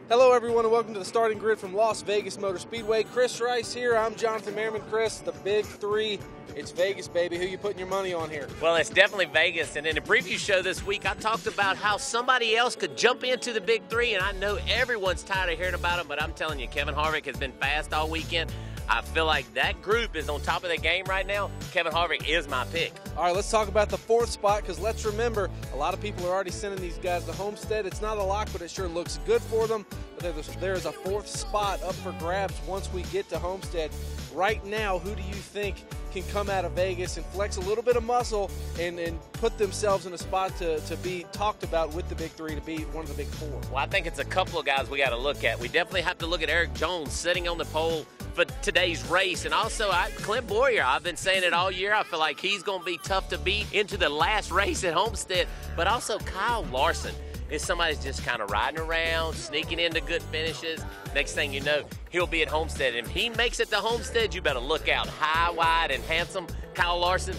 Hello everyone and welcome to the starting grid from Las Vegas Motor Speedway. Chris Rice here. I'm Jonathan Merryman. Chris, the big three. It's Vegas, baby. Who you putting your money on here? Well, it's definitely Vegas. And in the preview show this week, I talked about how somebody else could jump into the big three. And I know everyone's tired of hearing about him, but I'm telling you, Kevin Harvick has been fast all weekend. I feel like that group is on top of the game right now. Kevin Harvick is my pick. All right, let's talk about the fourth spot, because let's remember, a lot of people are already sending these guys to Homestead. It's not a lock, but it sure looks good for them. But there's a fourth spot up for grabs once we get to Homestead. Right now, who do you think can come out of Vegas and flex a little bit of muscle and put themselves in a spot to be talked about with the big three, to be one of the big four? Well, I think it's a couple of guys we got to look at. We definitely have to look at Eric Jones sitting on the pole for today's race. And also, Clint Boyer, I've been saying it all year. I feel like he's going to be tough to beat into the last race at Homestead. But also, Kyle Larson is somebody who's just kind of riding around, sneaking into good finishes. Next thing you know, he'll be at Homestead. And if he makes it to Homestead, you better look out. High, wide, and handsome Kyle Larson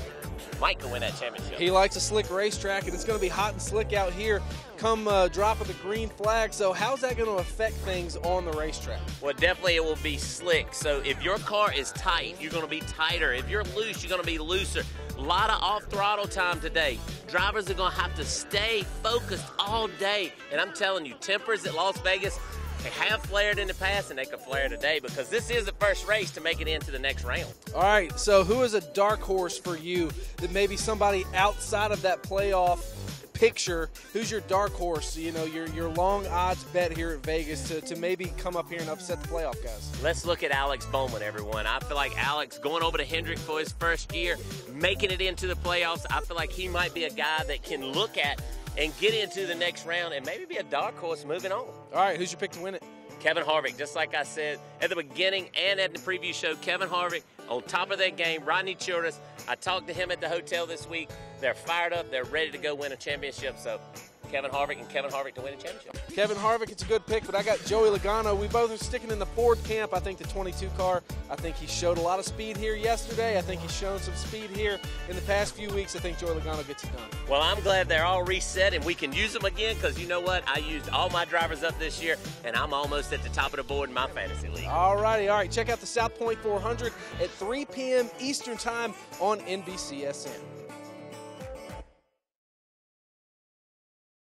might go win that championship. He likes a slick racetrack, and it's going to be hot and slick out here come drop of the green flag. So how's that going to affect things on the racetrack? Well, definitely it will be slick. So if your car is tight, you're going to be tighter. If you're loose, you're going to be looser. A lot of off-throttle time today. Drivers are going to have to stay focused all day. And I'm telling you, tempers at Las Vegas, they have flared in the past, and they could flare today, because this is the first race to make it into the next round. All right, so who is a dark horse for you that maybe somebody outside of that playoff picture? Who's your dark horse, you know, your long odds bet here at Vegas to maybe come up here and upset the playoff guys? Let's look at Alex Bowman, everyone. I feel like Alex going over to Hendrick for his first year, making it into the playoffs, I feel like he might be a guy that can look at and get into the next round and maybe be a dark horse moving on. All right, who's your pick to win it? Kevin Harvick, just like I said at the beginning and at the preview show, Kevin Harvick on top of their game. Rodney Childress, I talked to him at the hotel this week. They're fired up. They're ready to go win a championship. So Kevin Harvick and Kevin Harvick to win a championship. Kevin Harvick, it's a good pick, but I got Joey Logano. We both are sticking in the Ford camp. I think the 22 car, I think he showed a lot of speed here yesterday. I think he's shown some speed here in the past few weeks. I think Joey Logano gets it done. Well, I'm glad they're all reset and we can use them again, because you know what? I used all my drivers up this year, and I'm almost at the top of the board in my fantasy league. All righty. All right, check out the South Point 400 at 3 p.m. Eastern Time on NBCSN.